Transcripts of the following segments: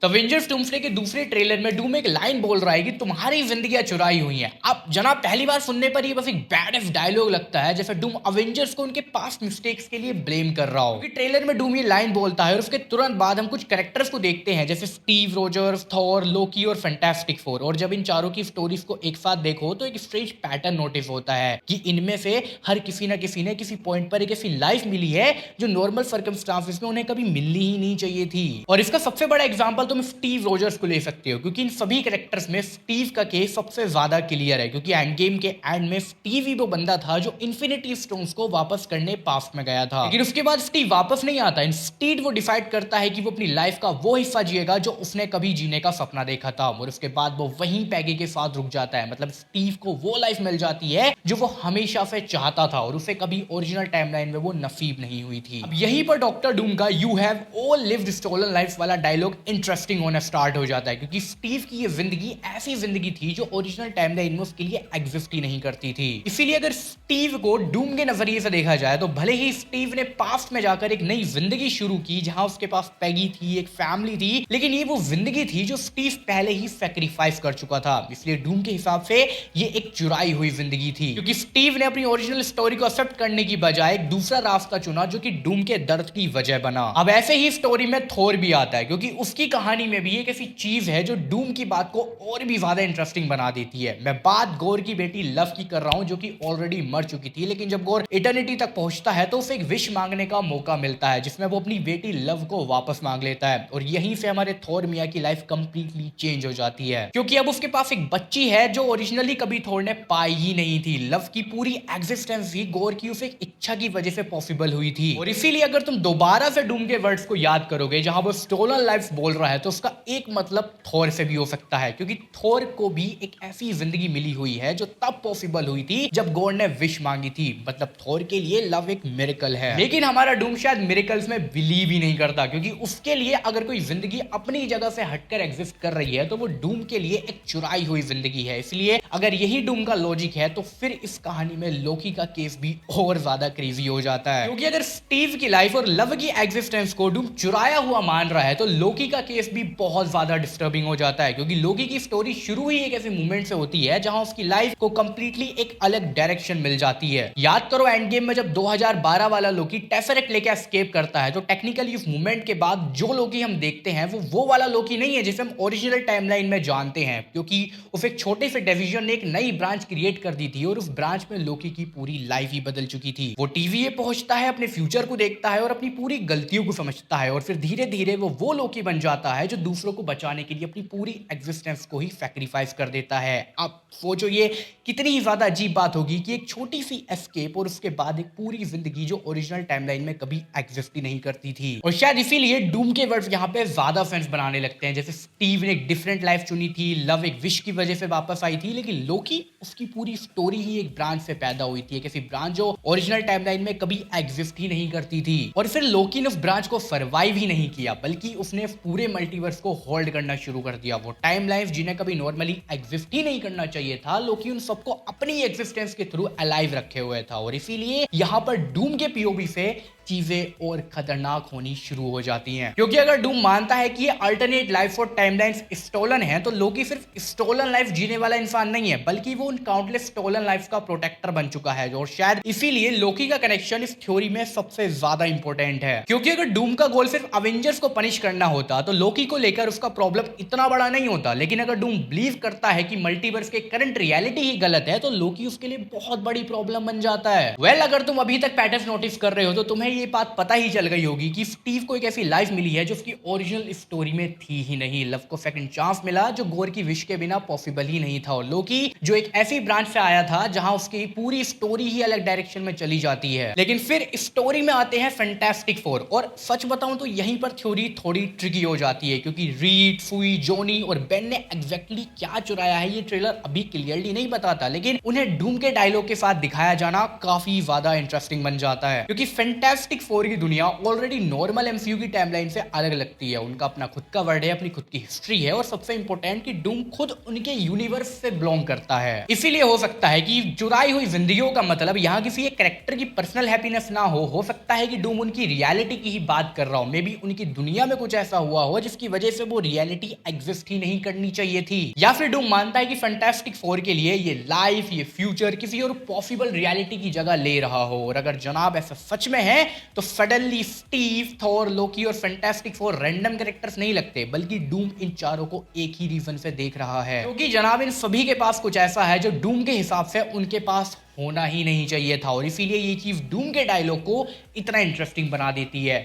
Avengers doomsday के दूसरे trailer में डूम एक लाइन बोल रहा है कि तुम्हारी जिंदगियां चुराई हुई हैं। अब जनाब पहली बार सुनने पर ये बस एक बैड एफ डायलॉग लगता है, जैसे डूम अवेंजर्स को उनके पास्ट मिस्टेक्स के लिए ब्लेम कर रहा हो। क्योंकि ट्रेलर में डूम ये लाइन बोलता है और उसके तुरंत बाद हम कुछ कैरेक्टर्स को देखते हैं, जैसे स्टीव रोजर्स, थॉर, लोकी और फैंटास्टिक फोर। और जब इन चारों की स्टोरीज को एक साथ देखो तो एक स्ट्रेंज पैटर्न नोटिस होता है कि इनमें से हर किसी न किसी ने किसी पॉइंट पर एक ऐसी लाइफ मिली है जो नॉर्मल सर्कमस्टांसेस में उन्हें कभी मिलनी ही नहीं चाहिए थी। और इसका सबसे बड़ा एग्जांपल तुम स्टीव रोजर्स को ले सकते हो, क्योंकि इन सभी कैरेक्टर्स में स्टीव का केस सबसे ज्यादा क्लियर है। क्योंकि एंड गेम के एंड में स्टीव ही वो बंदा था जो इन्फिनिटी स्टोन्स को वापस करने पास्ट में गया था, लेकिन उसके बाद स्टीव वापस नहीं आता। इंस्टेड वो डिसाइड करता है कि वो अपनी लाइफ का वो हिस्सा जिएगा जो उसने कभी जीने का सपना देखा था, और उसके बाद वो वहीं पैगी के साथ रुक जाता है। मतलब स्टीव को वो लाइफ मिल जाती है जो वो हमेशा से चाहता था और उसे कभी ओरिजिनल टाइमलाइन में वो नसीब नहीं हुई थी। अब यहीं पर डॉक्टर डूम का you have all lived stolen life वाला डायलॉग इंटरेस्टिंग होना स्टार्ट हो जाता है, क्योंकि स्टीव की ये जिंदगी ऐसी जिंदगी थी जो ओरिजिनल टाइमलाइन में उसके लिए एग्जिस्ट ही नहीं करती थी। इसीलिए अगर स्टीव को डूम के नजरिए से देखा जाए तो भले ही स्टीव ने पास्ट में जाकर एक नई जिंदगी शुरू की जहां उसके पास पैगी थी, एक फैमिली थी, लेकिन ये वो जिंदगी थी जो स्टीव पहले ही सैक्रिफाइस कर चुका था। इसलिए डूम के हिसाब से ये एक चुराई हुई जिंदगी थी, क्योंकि स्टीव ने अपनी ओरिजिनल स्टोरी को एक्सेप्ट करने की बजाय एक दूसरा रास्ता चुना जो कि डूम के दर्द की वजह बना। अब ऐसे ही स्टोरी में थोर भी आता है, क्योंकि उसकी कहानी में भी एक ऐसी चीज है जो डूम की बात को और भी ज्यादा इंटरेस्टिंग बना देती है। मैं बात गोर की बेटी लव की कर रहा हूं, जो कि ऑलरेडी मर चुकी थी, लेकिन जब गोर इटर्निटी तक पहुंचता है तो उसे एक विश मांगने का मौका मिलता है, जिसमें वो अपनी बेटी लव को वापस मांग लेता है। और यहीं से हमारे थोर मिया की लाइफ कंप्लीटली चेंज हो जाती है, क्योंकि अब उसके पास एक बच्ची है जो ओरिजिनली कभी थोर ने पाई ही नहीं थी। लव की पूरी एग्जिस्टेंस ही गोर की उस एक इच्छा की वजह से पॉसिबल हुई थी। और इसीलिए अगर तुम दोबारा से डूम के वर्ड्स को याद करोगे जहां वो स्टोलन लाइफ बोल रहा है, तो उसका एक मतलब थोर से भी हो सकता है, क्योंकि थोर को भी एक ऐसी जिंदगी मिली हुई है जो तब पॉसिबल हुई थी जब गॉड ने विश मांगी थी। मतलब थोर के लिए लव एक मिरेकल है, लेकिन हमारा डूम शायद मिरेकल्स में बिलीव ही नहीं करता, क्योंकि उसके लिए अगर कोई जिंदगी अपनी जगह से हटकर एग्जिस्ट कर रही है तो वो डूम के लिए एक चुराई हुई जिंदगी है। इसलिए अगर यही डूम का लॉजिक है तो फिर इस कहानी में लोकी का केस भी और ज्यादा क्रेजी हो जाता है, क्योंकि अगर स्टीव की लाइफ और लव की एग्जिस्टेंस को डूम चुराया हुआ मान रहा है तो लोकी का केस भी बहुत ज्यादा डिस्टर्बिंग हो जाता है। क्योंकि लोकी की स्टोरी शुरू ही एक ऐसे मूवमेंट से होती है जहां उसकी लाइफ को कंप्लीटली एक अलग डायरेक्शन मिल जाती है। याद करो एंड गेम में जब 2012 वाला लोकी टेफरेक्ट लेके एस्केप करता है, तो टेक्निकली उस मूवमेंट के बाद जो लोकी हम देखते हैं वो वाला लोकी नहीं है जिसे हम ओरिजिनल टाइमलाइन में जानते हैं, क्योंकि उस एक छोटे से डिवीजन ने एक नई ब्रांच क्रिएट कर दी थी और उस ब्रांच में लोकी की पूरी लाइफ ही बदल चुकी थी। वो टीवीए पहुंचता है, अपने फ्यूचर को देखता है और अपनी पूरी गलतियों को समझता है, और फिर धीरे धीरे वो लोकी बन जाता है जो दूसरों को बचाने के लिए अपनी पूरी एग्जिस्टेंस को ही सैक्रिफाइस कर देता है। अब सोचो ये कितनी ही ज्यादा अजीब बात होगी कि एक छोटी सी एस्केप और उसके बाद एक पूरी जिंदगी जो ओरिजिनल टाइमलाइन में कभी एग्जिस्ट ही नहीं करती थी। और शायद इसीलिए डूम के वर्ड्स यहाँ पे ज्यादा फैंस बनाने लगते हैं। जैसे स्टीव ने एक डिफरेंट लाइफ चुनी थी, लव एक विश की वजह से वापस आई थी, लेकिन लोकी उसकी पूरी स्टोरी ही एक ब्रांच से पैदा हुई थी, एक ऐसी ब्रांच जो ओरिजिनल टाइमलाइन में कभी एग्जिस्ट ही नहीं करती थी। और फिर लोकी ने उस ब्रांच को सर्वाइव ही नहीं किया, बल्कि उसने पूरे मल्टीवर्स को होल्ड करना शुरू कर दिया। वो टाइमलाइंस जिन्हें कभी नॉर्मली एग्जिस्ट ही नहीं करना चाहिए था, लोकी उन सबको अपनी एग्जिस्टेंस के थ्रू अलाइव रखे हुए था। और इसीलिए यहाँ पर डूम के पीओवी से चीजें और खतरनाक होनी शुरू हो जाती हैं, क्योंकि अगर डूम मानता है कि ये अल्टरनेट लाइफ और टाइमलाइंस स्टोलन है, तो लोकी सिर्फ स्टोलन लाइफ जीने वाला इंसान नहीं है, बल्कि वो उन काउंटलेस स्टोलन लाइफ का प्रोटेक्टर बन चुका है। और शायद इसीलिए लोकी का कनेक्शन इस थ्योरी में सबसे ज्यादा इंपॉर्टेंट है, क्योंकि अगर डूम का गोल सिर्फ अवेंजर्स को पनिश करना होता तो लोकी को लेकर उसका प्रॉब्लम इतना बड़ा नहीं होता। लेकिन अगर डूम बिलीव करता है कि मल्टीवर्स के करंट रियलिटी ही गलत है, तो लोकी उसके लिए बहुत बड़ी प्रॉब्लम बन जाता है। अगर तुम अभी तक पैटर्न नोटिस कर रहे हो तो तुम्हें ये बात पता ही चल गई होगी कि स्टीव को एक ऐसी लाइफ मिली है जो उसकी ओरिजिनल स्टोरी में थी ही नहीं। लव को सेकंड चांस मिला जो गोर की विश के बिना पॉसिबल ही नहीं था, और लोकी जो एक ऐसी ब्रांच से आया था जहां उसकी पूरी स्टोरी ही अलग डायरेक्शन में चली जाती है। लेकिन फिर स्टोरी में आते हैं फैंटास्टिक फोर, और सच बताऊं तो यहीं पर थ्योरी थोड़ी ट्रिकी हो जाती है, क्योंकि रीड, फुई, जोनी और बेन ने एग्जैक्टली क्या चुराया है ये ट्रेलर अभी क्लियरली नहीं बताता, लेकिन उन्हें डूम के डायलॉग के साथ दिखाया जाना काफी ज्यादा इंटरेस्टिंग बन जाता है। क्योंकि फैंटास्टिक फैंटास्टिक फोर की दुनिया ऑलरेडी नॉर्मल एमसीयू की टाइमलाइन से अलग लगती है। उनका अपना खुद का वर्ल्ड है, अपनी खुद की हिस्ट्री है और सबसे इंपॉर्टेंट कि डूम खुद उनके यूनिवर्स से बिलोंग करता है। इसीलिए हो सकता है कि चुराई हुई जिंदगियों का मतलब यहाँ किसी एक कैरेक्टर की पर्सनल हैप्पीनेस ना हो सकता है कि डूम उनकी रियलिटी की ही बात कर रहा हो। मे बी उनकी दुनिया में कुछ ऐसा हुआ हो जिसकी वजह से वो रियलिटी एग्जिस्ट ही नहीं करनी चाहिए थी, या फिर डूम मानता है कि फैंटास्टिक फोर के लिए ये लाइफ, ये फ्यूचर किसी और पॉसिबल रियलिटी की जगह ले रहा हो। और अगर जनाब ऐसा सच में है तो सडनली स्टीव, थॉर, लोकी और फैंटास्टिक फोर रैंडम कैरेक्टर्स नहीं लगते, बल्कि डूम इन चारों को एक ही रीजन से देख रहा है, क्योंकि जनाब इन सभी के पास कुछ ऐसा है जो डूम के हिसाब से उनके पास होना ही नहीं चाहिए था। और इसीलिए ये चीज डूम के डायलॉग को इतना इंटरेस्टिंग बना देती है।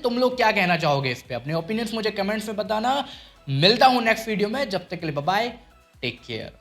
तुम लोग क्या कहना चाहोगे इस पे? अपने ओपिनियंस मुझे कमेंट्स में बताना। मिलता हूं नेक्स्ट वीडियो में, जब तक के लिए बाय बाय, टेक केयर।